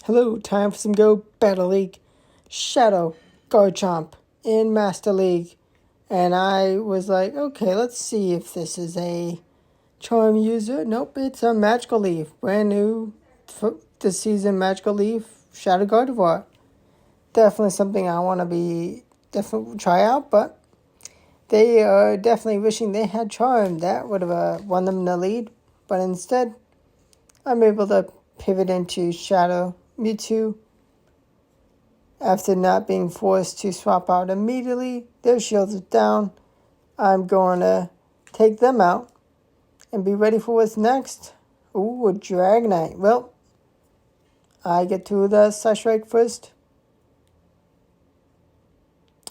Hello, time for some Go Battle League. Shadow Garchomp in Master League. And I was like, okay, let's see if this is a charm user. Nope, it's a Magical Leaf. Brand new for this season Magical Leaf Shadow Garchomp. Definitely something I want to definitely try out, but they are definitely wishing they had Charm. That would have won them the lead. But instead, I'm able to pivot into Shadow Mewtwo. After not being forced to swap out immediately, their shields are down. I'm going to take them out and be ready for what's next. Ooh, a Dragonite. Well, I get to the Psystrike first.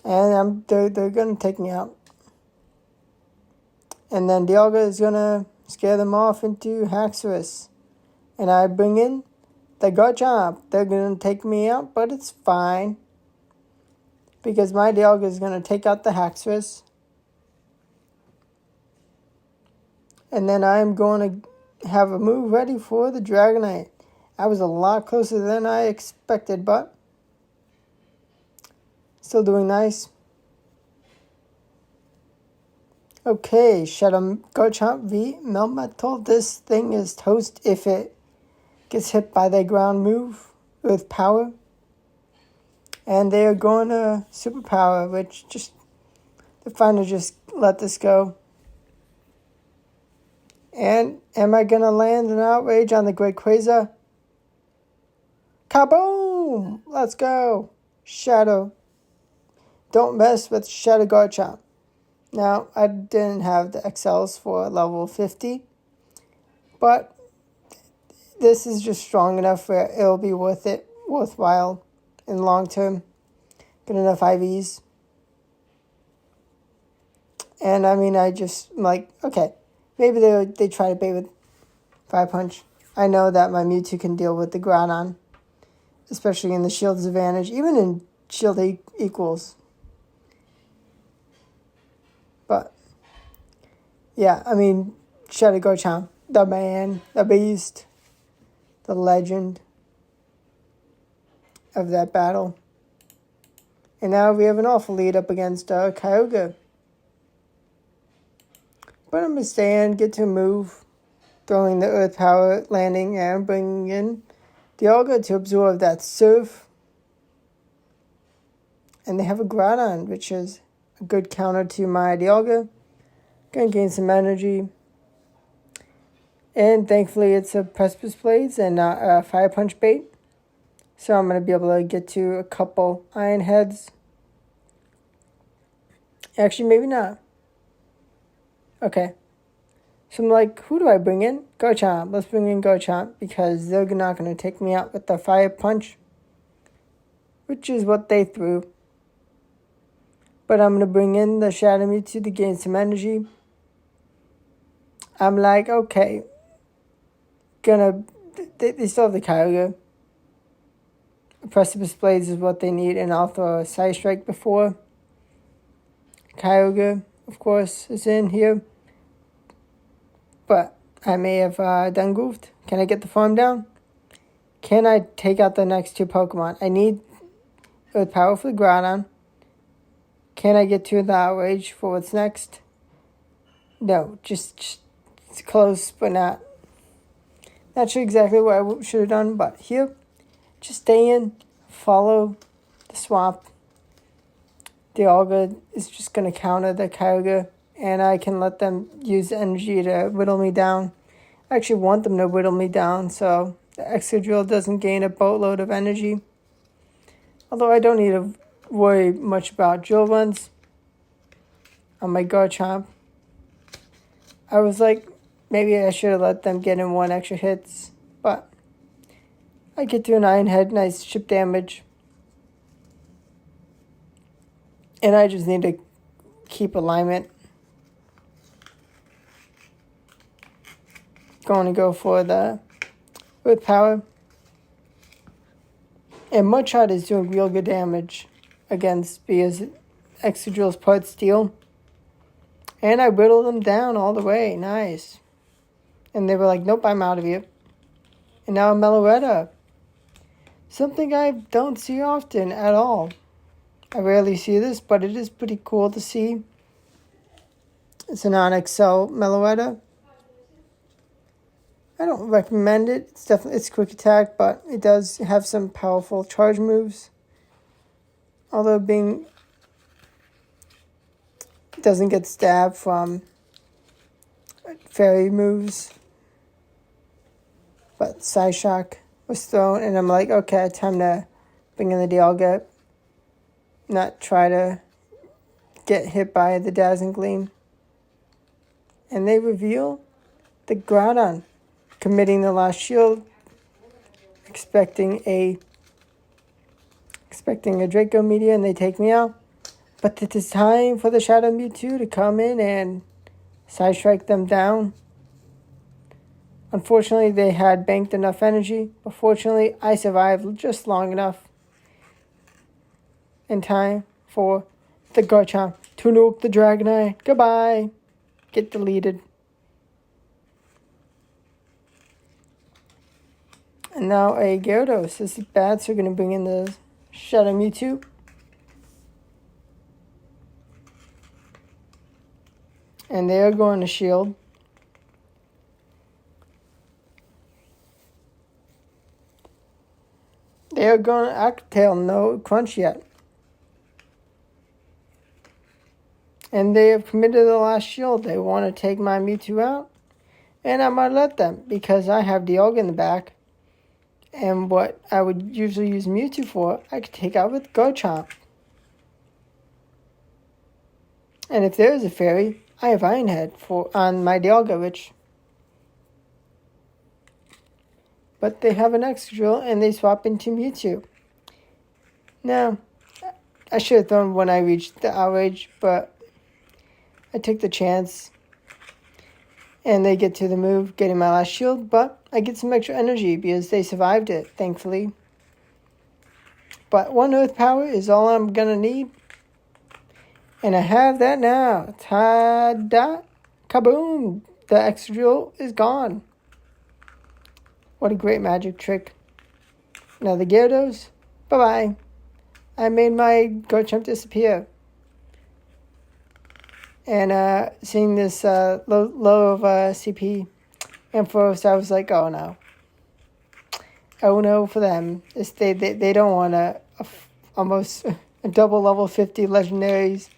And they're going to take me out. And then Dialga is going to scare them off into Haxorus. And I bring in the Garchomp. They're going to take me out, but it's fine. Because my Dialga is going to take out the Haxorus. And then I'm going to have a move ready for the Dragonite. I was a lot closer than I expected, but still doing nice. Okay, Shadow Garchomp V Melmetal. This thing is toast if it gets hit by the ground move with power. And they are going to Superpower, which they're fine to just let this go. And am I going to land an Outrage on the Great Quasar? Kaboom! Let's go. Shadow. Don't mess with Shadow Garchomp. Now, I didn't have the XLs for level 50. But this is just strong enough where it'll be worthwhile in the long term. Get enough IVs. And I mean, I'm like, okay. Maybe they try to bait with Fire Punch. I know that my Mewtwo can deal with the Groudon. Especially in the shield disadvantage. Even in shield equals. But, yeah, I mean, Shadow Garchomp. The man, the beast, the legend of that battle. And now we have an awful lead up against Kyogre. But I'm going to stand, get to move, throwing the Earth Power, landing, and bringing in Dialga to absorb that Surf. And they have a Groudon, which is a good counter to my Dialga. Going to gain some energy. And thankfully it's a Precipice Blades and not a Fire Punch bait. So I'm going to be able to get to a couple Iron Heads. Actually, maybe not. Okay. So I'm like, who do I bring in? Garchomp. Let's bring in Garchomp because they're not going to take me out with the Fire Punch. Which is what they threw. But I'm going to bring in the Shadow Mewtwo to gain some energy. I'm like, okay. They still have the Kyogre. Precipice Blades is what they need, and I'll throw a Psystrike before. Kyogre, of course, is in here. But I may have done goofed. Can I get the farm down? Can I take out the next two Pokemon? I need Earth Power for the Groudon. Can I get to the Outrage for what's next? No, just it's close, but not sure exactly what I should have done. But here, just stay in, follow the swamp. Dialga is just going to counter the Kyogre, and I can let them use the energy to whittle me down. I actually want them to whittle me down, so the Excadrill doesn't gain a boatload of energy. Although I don't need to worry much about drill runs on my Garchomp. I was like, maybe I should have let them get in one extra hits, but I get to an Iron Head, nice chip damage. And I just need to keep alignment. Going to go for the Earth Power. And Mudshot is doing real good damage against because Excadrill's part steel. And I whittled them down all the way. Nice. And they were like, nope, I'm out of here. And now Meloretta. Something I don't see often at all. I rarely see this, but it is pretty cool to see. It's an on-XL Meloetta. I don't recommend it. It's quick attack, but it does have some powerful charge moves. Although it doesn't get stabbed from fairy moves. But Psyshock was thrown, and I'm like, okay, time to bring in the Dialga. Not try to get hit by the Dazzling Gleam. And they reveal the Groudon, committing the last shield, expecting a Draco Meteor, and they take me out. But it is time for the Shadow Mewtwo to come in and Side Strike them down. Unfortunately, they had banked enough energy, but fortunately, I survived just long enough in time for the Garchomp to nuke the Dragonite. Goodbye. Get deleted. And now a Gyarados. This is bad, so we're going to bring in the Shadow Mewtwo. And they are going to shield. They are going to Octail, no Crunch yet. And they have committed the last shield. They want to take my Mewtwo out. And I'm going to let them, because I have Dialga in the back. And what I would usually use Mewtwo for, I could take out with Garchomp. And if there is a fairy, I have Iron Head on my Dialga, which... But they have an Excadrill, and they swap into Mewtwo. Now, I should have thrown when I reached the Outrage, but I took the chance. And they get to the move, getting my last shield, but I get some extra energy because they survived it, thankfully. But 1 Earth Power is all I'm going to need. And I have that now. Ta-da! Kaboom! The Excadrill is gone. What a great magic trick. Now the Gyarados, bye-bye. I made my Garchomp disappear. And seeing this low of CP Ampharos, I was like, oh no. Oh no for them. They don't want almost a double level 50 legendaries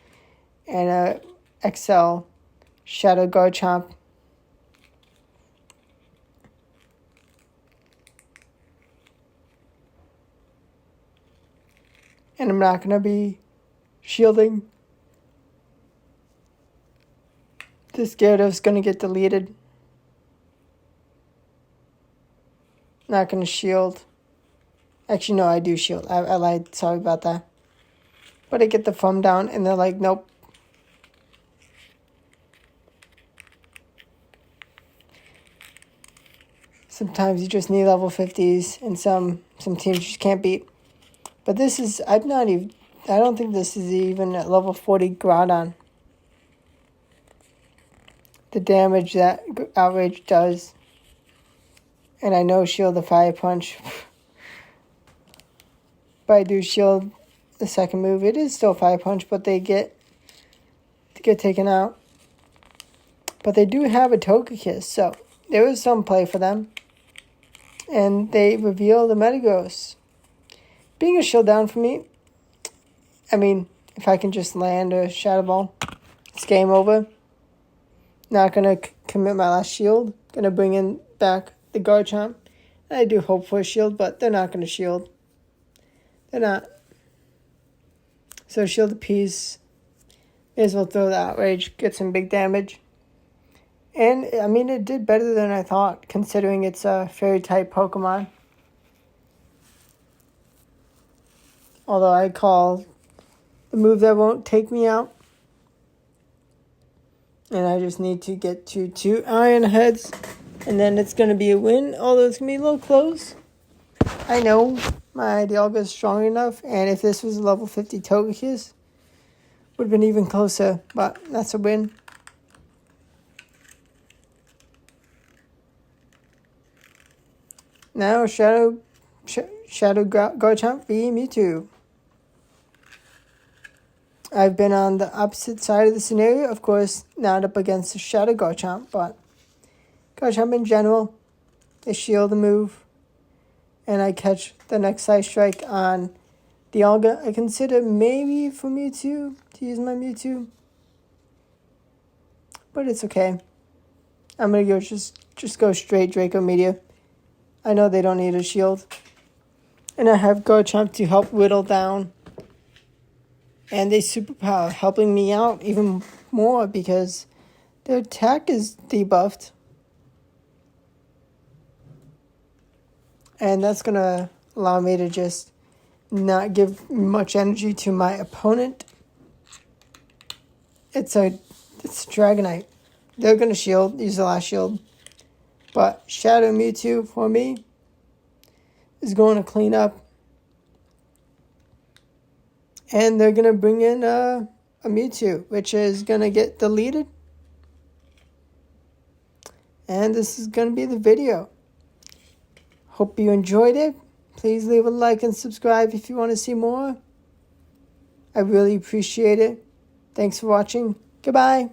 and a XL Shadow Garchomp. And I'm not going to be shielding. This Gyarados is going to get deleted. Not going to shield. Actually, no, I do shield. I lied. Sorry about that. But I get the thumb down, and they're like, nope. Sometimes you just need level 50s, and some teams you just can't beat. But this is, I don't think this is even at level 40 Groudon. The damage that Outrage does. And I know shield the Fire Punch. But I do shield the second move. It is still Fire Punch, but they get taken out. But they do have a Togekiss, so there is some play for them. And they reveal the Metagross. Being a shield down for me, I mean, if I can just land a Shadow Ball, it's game over. Not going to commit my last shield. Going to bring in back the Garchomp. I do hope for a shield, but they're not going to shield. They're not. So shield a piece. May as well throw the Outrage, get some big damage. And, I mean, it did better than I thought, considering it's a Fairy-type Pokemon. Although I call the move that won't take me out. And I just need to get to 2 Iron Heads. And then it's going to be a win. Although it's going to be a little close. I know my Dialga is strong enough. And if this was a level 50 Togekiss, would have been even closer. But that's a win. Now Shadow Shadow Garchomp v Mewtwo. I've been on the opposite side of the scenario, of course, not up against the Shadow Garchomp, but Garchomp in general, they shield the move, and I catch the next side strike on the Olga. I consider maybe for Mewtwo to use my Mewtwo, but it's okay. I'm gonna go just go straight Draco Meteor. I know they don't need a shield, and I have Garchomp to help whittle down, and they superpower, helping me out even more because their attack is debuffed, and that's gonna allow me to just not give much energy to my opponent. It's Dragonite. They're gonna shield, use the last shield. But Shadow Mewtwo for me is going to clean up. And they're gonna bring in a Mewtwo, which is gonna get deleted. And this is gonna be the video. Hope you enjoyed it. Please leave a like and subscribe if you want to see more. I really appreciate it. Thanks for watching. Goodbye.